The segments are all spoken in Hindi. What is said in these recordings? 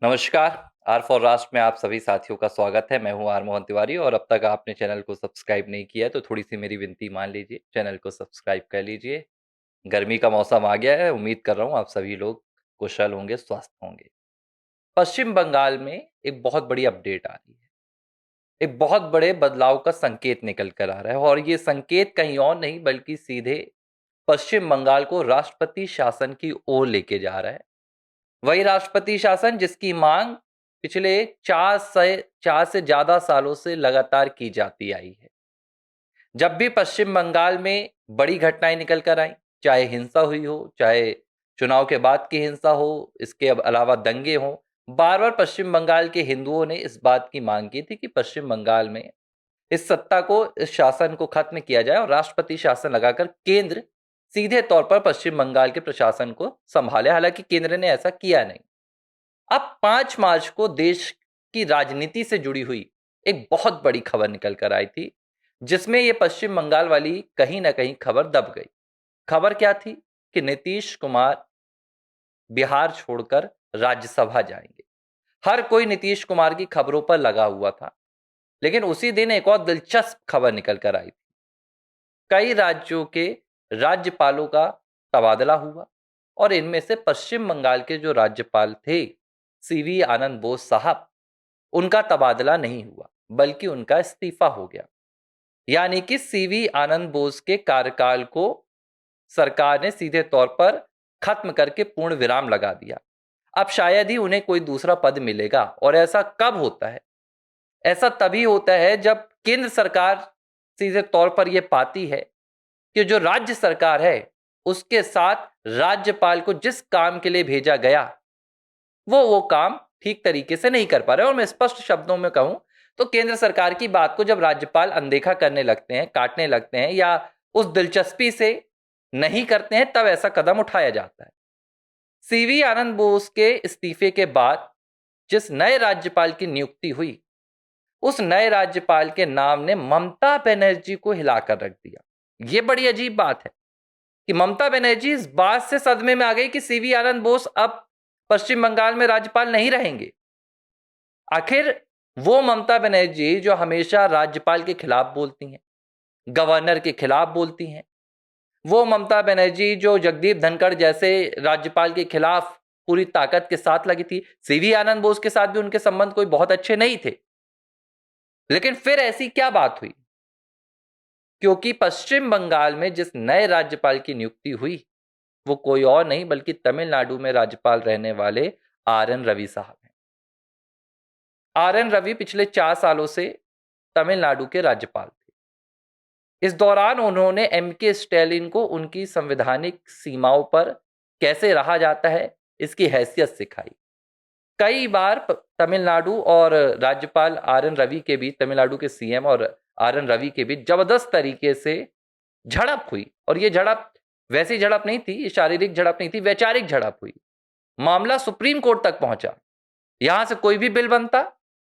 नमस्कार। आर फॉर राष्ट्र में आप सभी साथियों का स्वागत है। मैं हूं आर मोहन तिवारी और अब तक आपने चैनल को सब्सक्राइब नहीं किया है तो थोड़ी सी मेरी विनती मान लीजिए, चैनल को सब्सक्राइब कर लीजिए। गर्मी का मौसम आ गया है, उम्मीद कर रहा हूं आप सभी लोग कुशल होंगे, स्वस्थ होंगे। पश्चिम बंगाल में एक बहुत बड़ी अपडेट आ रही है। एक बहुत बड़े बदलाव का संकेत निकल कर आ रहा है और ये संकेत कहीं और नहीं बल्कि सीधे पश्चिम बंगाल को राष्ट्रपति शासन की ओर लेके जा रहा है। वही राष्ट्रपति शासन जिसकी मांग पिछले 4 से ज्यादा सालों से लगातार की जाती आई है। जब भी पश्चिम बंगाल में बड़ी घटनाएं निकल कर आई, चाहे हिंसा हुई हो, चाहे चुनाव के बाद की हिंसा हो, इसके अलावा दंगे हों, बार बार पश्चिम बंगाल के हिंदुओं ने इस बात की मांग की थी कि पश्चिम बंगाल में इस सत्ता को, इस शासन को खत्म किया जाए और राष्ट्रपति शासन लगाकर केंद्र सीधे तौर पर पश्चिम बंगाल के प्रशासन को संभाले। हालांकि केंद्र ने ऐसा किया नहीं। अब 5 मार्च को देश की राजनीति से जुड़ी हुई एक बहुत बड़ी खबर निकल कर आई थी, जिसमें ये पश्चिम बंगाल वाली कहीं ना कहीं खबर दब गई। खबर क्या थी कि नीतीश कुमार बिहार छोड़कर राज्यसभा जाएंगे। हर कोई नीतीश कुमार की खबरों पर लगा हुआ था, लेकिन उसी दिन एक और दिलचस्प खबर निकल कर आई थी। कई राज्यों के राज्यपालों का तबादला हुआ और इनमें से पश्चिम बंगाल के जो राज्यपाल थे, सीवी आनंद बोस साहब, उनका तबादला नहीं हुआ बल्कि उनका इस्तीफा हो गया। यानी कि सीवी आनंद बोस के कार्यकाल को सरकार ने सीधे तौर पर खत्म करके पूर्ण विराम लगा दिया। अब शायद ही उन्हें कोई दूसरा पद मिलेगा। और ऐसा कब होता है? ऐसा तभी होता है जब केंद्र सरकार सीधे तौर पर यह पाती है कि जो राज्य सरकार है उसके साथ राज्यपाल को जिस काम के लिए भेजा गया वो काम ठीक तरीके से नहीं कर पा रहे। और मैं स्पष्ट शब्दों में कहूं तो केंद्र सरकार की बात को जब राज्यपाल अनदेखा करने लगते हैं, काटने लगते हैं या उस दिलचस्पी से नहीं करते हैं, तब ऐसा कदम उठाया जाता है। सीवी आनंद बोस के इस्तीफे के बाद जिस नए राज्यपाल की नियुक्ति हुई, उस नए राज्यपाल के नाम ने ममता बनर्जी को हिलाकर रख दिया। यह बड़ी अजीब बात है कि ममता बनर्जी इस बात से सदमे में आ गई कि सीवी आनंद बोस अब पश्चिम बंगाल में राज्यपाल नहीं रहेंगे। आखिर वो ममता बनर्जी जो हमेशा राज्यपाल के खिलाफ बोलती हैं, गवर्नर के खिलाफ बोलती हैं, वो ममता बनर्जी जो जगदीप धनखड़ जैसे राज्यपाल के खिलाफ पूरी ताकत के साथ लगी थी, सीवी आनंद बोस के साथ भी उनके संबंध कोई बहुत अच्छे नहीं थे। लेकिन फिर ऐसी क्या बात हुई? क्योंकि पश्चिम बंगाल में जिस नए राज्यपाल की नियुक्ति हुई वो कोई और नहीं बल्कि तमिलनाडु में राज्यपाल रहने वाले आर एन रवि साहब हैं। आर एन रवि पिछले 4 सालों से तमिलनाडु के राज्यपाल थे। इस दौरान उन्होंने एम के स्टैलिन को उनकी संवैधानिक सीमाओं पर कैसे रहा जाता है इसकी हैसियत सिखाई। कई बार तमिलनाडु और राज्यपाल आर एन रवि के बीच, तमिलनाडु के सीएम और आर एन रवि के बीच जबरदस्त तरीके से झड़प हुई। और ये झड़प वैसी झड़प नहीं थी, ये शारीरिक झड़प नहीं थी, वैचारिक झड़प हुई। मामला सुप्रीम कोर्ट तक पहुंचा। यहां से कोई भी बिल बनता,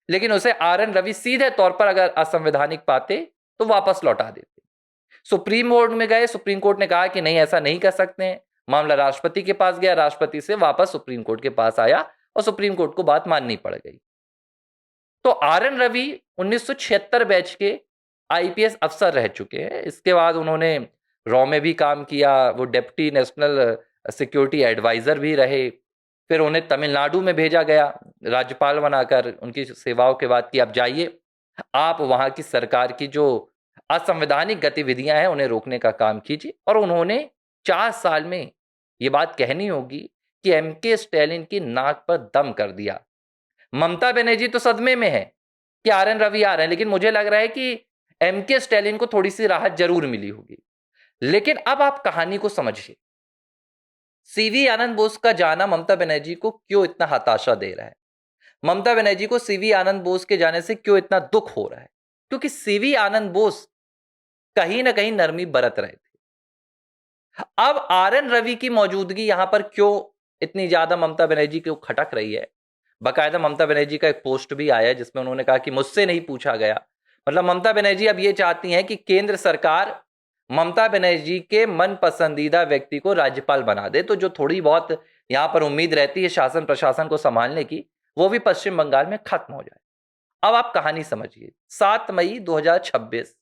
लेकिन उसे आर एन रवि सीधे तौर पर अगर असंवैधानिक पाते तो वापस लौटा देते। सुप्रीम कोर्ट में गए, सुप्रीम कोर्ट ने कहा कि नहीं, ऐसा नहीं कर सकते हैं। मामला राष्ट्रपति के पास गया, राष्ट्रपति से वापस सुप्रीम कोर्ट के पास आया और सुप्रीम कोर्ट को बात माननी पड़ गई। तो आर एन रवि 1976 बैच के आईपीएस अफसर रह चुके हैं। इसके बाद उन्होंने रॉ में भी काम किया, वो डिप्टी नेशनल सिक्योरिटी एडवाइजर भी रहे। फिर उन्हें तमिलनाडु में भेजा गया राज्यपाल बनाकर, उनकी सेवाओं के बाद कि अब जाइए, आप वहां की सरकार की जो असंवैधानिक गतिविधियां हैं उन्हें रोकने का काम कीजिए। और उन्होंने 4 साल में, ये बात कहनी होगी कि एम के स्टैलिन की नाक पर दम कर दिया। ममता बनर्जी तो सदमे में है कि आर एन रवि आ रहे हैं, लेकिन मुझे लग रहा है कि एम के स्टैलिन को थोड़ी सी राहत जरूर मिली होगी। लेकिन अब आप कहानी को समझिए। सीवी आनंद बोस का जाना ममता बनर्जी को क्यों इतना हताशा दे रहा है? ममता बनर्जी को सीवी आनंद बोस के जाने से क्यों इतना दुख हो रहा है? क्योंकि सीवी आनंद बोस कहीं ना कहीं नरमी बरत रहे थे। अब आर एन रवि की मौजूदगी यहां पर क्यों इतनी ज्यादा ममता बनर्जी को खटक रही है? बाकायदा ममता बनर्जी का एक पोस्ट भी आया जिसमें उन्होंने कहा कि मुझसे नहीं पूछा गया। मतलब ममता बनर्जी अब ये चाहती हैं कि केंद्र सरकार ममता बनर्जी के मन पसंदीदा व्यक्ति को राज्यपाल बना दे। तो जो थोड़ी बहुत यहां पर उम्मीद रहती है शासन प्रशासन को संभालने की, वो भी पश्चिम बंगाल में खत्म हो जाए। अब आप कहानी समझिए, 7 मई 2026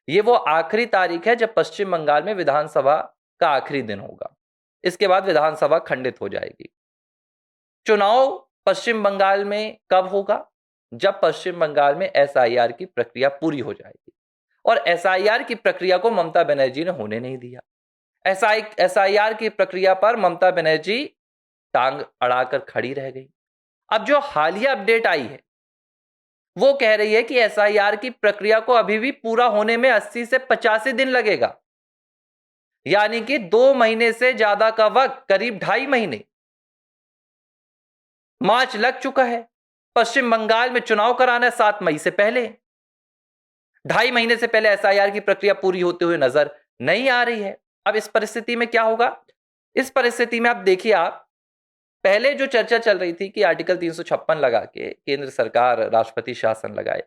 ये वो आखिरी तारीख है जब पश्चिम बंगाल में विधानसभा का आखिरी दिन होगा। इसके बाद विधानसभा खंडित हो जाएगी। चुनाव पश्चिम बंगाल में कब होगा? जब पश्चिम बंगाल में एसआईआर की प्रक्रिया पूरी हो जाएगी। और एसआईआर की प्रक्रिया को ममता बनर्जी ने होने नहीं दिया। एसआईआर की प्रक्रिया पर ममता बनर्जी टांग अड़ाकर खड़ी रह गई। अब जो हालिया अपडेट आई है वो कह रही है कि एसआईआर की प्रक्रिया को अभी भी पूरा होने में 80 से 85 दिन लगेगा, यानी कि 2 महीने से ज्यादा का वक्त, करीब 2.5 महीने। मार्च लग चुका है, पश्चिम बंगाल में चुनाव कराना है 7 मई से पहले। 2.5 महीने से पहले एसआईआर की प्रक्रिया पूरी होते हुए नजर नहीं आ रही है। अब इस परिस्थिति में क्या होगा? इस परिस्थिति में आप देखिए, आप पहले जो चर्चा चल रही थी कि आर्टिकल 356 लगा के केंद्र सरकार राष्ट्रपति शासन लगाए,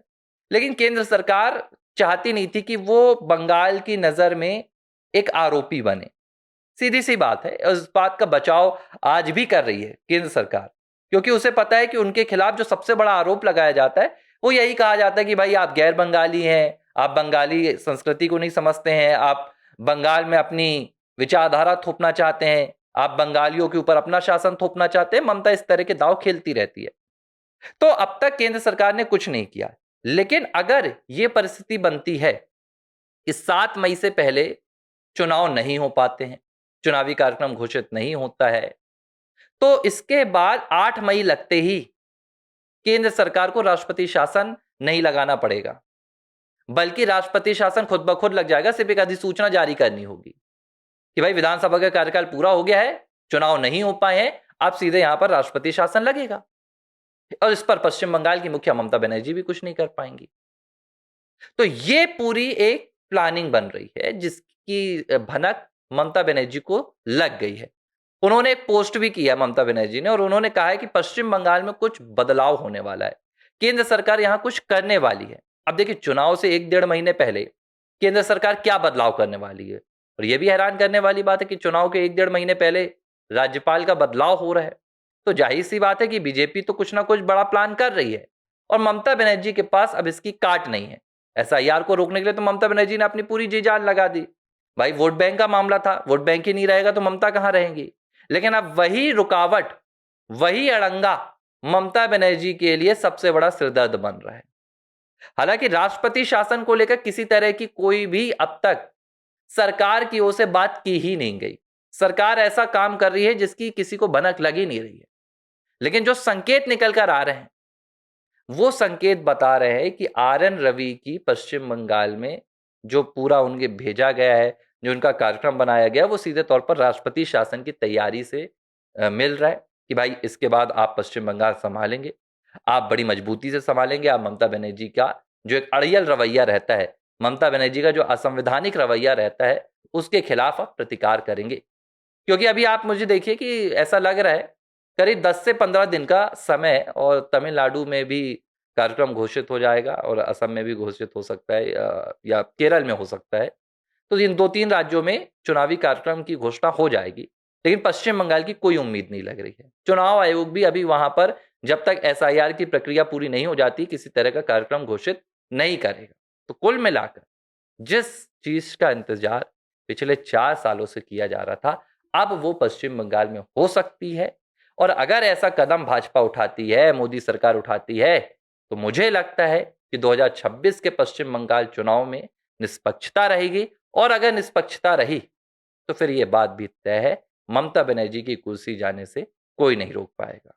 लेकिन केंद्र सरकार चाहती नहीं थी कि वो बंगाल की नजर में एक आरोपी बने। सीधी सी बात है, उस बात का बचाव आज भी कर रही है केंद्र सरकार, क्योंकि उसे पता है कि उनके खिलाफ जो सबसे बड़ा आरोप लगाया जाता है वो यही कहा जाता है कि भाई आप गैर बंगाली हैं, आप बंगाली संस्कृति को नहीं समझते हैं, आप बंगाल में अपनी विचारधारा थोपना चाहते हैं, आप बंगालियों के ऊपर अपना शासन थोपना चाहते हैं। ममता इस तरह के दाव खेलती रहती है। तो अब तक केंद्र सरकार ने कुछ नहीं किया, लेकिन अगर यह परिस्थिति बनती है कि 7 मई से पहले चुनाव नहीं हो पाते हैं, चुनावी कार्यक्रम घोषित नहीं होता है, तो इसके बाद 8 मई लगते ही केंद्र सरकार को राष्ट्रपति शासन नहीं लगाना पड़ेगा, बल्कि राष्ट्रपति शासन खुद ब खुद लग जाएगा। सिर्फ एक अधिसूचना जारी करनी होगी कि भाई विधानसभा का कार्यकाल पूरा हो गया है, चुनाव नहीं हो पाए हैं, आप सीधे यहां पर राष्ट्रपति शासन लगेगा। और इस पर पश्चिम बंगाल की मुखिया ममता बनर्जी भी कुछ नहीं कर पाएंगी। तो ये पूरी एक प्लानिंग बन रही है जिसकी भनक ममता बनर्जी को लग गई है। उन्होंने एक पोस्ट भी किया ममता बनर्जी ने, और उन्होंने कहा है कि पश्चिम बंगाल में कुछ बदलाव होने वाला है, केंद्र सरकार यहां कुछ करने वाली है। अब देखिए, चुनाव से 1-1.5 महीने पहले केंद्र सरकार क्या बदलाव करने वाली है, और यह भी हैरान करने वाली बात है कि चुनाव के 1-1.5 महीने पहले राज्यपाल का बदलाव हो रहा है। तो जाहिर सी बात है कि बीजेपी तो कुछ ना कुछ बड़ा प्लान कर रही है, और ममता बनर्जी के पास अब इसकी काट नहीं है। एसआईआर को रोकने के लिए तो ममता बनर्जी ने अपनी पूरी जी जान लगा दी। भाई वोट बैंक का मामला था, वोट बैंक ही नहीं रहेगा तो ममता कहां रहेंगी। लेकिन अब वही रुकावट, वही अड़ंगा ममता बनर्जी के लिए सबसे बड़ा सिरदर्द बन रहा है। हालांकि राष्ट्रपति शासन को लेकर किसी तरह की कोई भी अब तक सरकार की ओर से बात की ही नहीं गई। सरकार ऐसा काम कर रही है जिसकी किसी को भनक लग ही नहीं रही है। लेकिन जो संकेत निकल कर आ रहे हैं वो संकेत बता रहे हैं कि आर.एन. रवि की पश्चिम बंगाल में जो पूरा उनके भेजा गया है, जो उनका कार्यक्रम बनाया गया, वो सीधे तौर पर राष्ट्रपति शासन की तैयारी से मिल रहा है कि भाई इसके बाद आप पश्चिम बंगाल संभालेंगे, आप बड़ी मजबूती से संभालेंगे। आप ममता बनर्जी का जो एक अड़ियल रवैया रहता है, ममता बनर्जी का जो असंवैधानिक रवैया रहता है, उसके खिलाफ आप प्रतिकार करेंगे। क्योंकि अभी आप मुझे देखिए कि ऐसा लग रहा है करीब 10 से 15 दिन का समय, और तमिलनाडु में भी कार्यक्रम घोषित हो जाएगा और असम में भी घोषित हो सकता है, या केरल में हो सकता है। तो इन 2-3 राज्यों में चुनावी कार्यक्रम की घोषणा हो जाएगी, लेकिन पश्चिम बंगाल की कोई उम्मीद नहीं लग रही है। चुनाव आयोग भी अभी वहां पर जब तक एसआईआर की प्रक्रिया पूरी नहीं हो जाती किसी तरह का कार्यक्रम घोषित नहीं करेगा। तो कुल मिलाकर जिस चीज का इंतजार पिछले 4 सालों से किया जा रहा था, अब वो पश्चिम बंगाल में हो सकती है। और अगर ऐसा कदम भाजपा उठाती है, मोदी सरकार उठाती है, तो मुझे लगता है कि 2026 के पश्चिम बंगाल चुनाव में निष्पक्षता रहेगी। और अगर निष्पक्षता रही तो फिर ये बात भी तय है, ममता बनर्जी की कुर्सी जाने से कोई नहीं रोक पाएगा।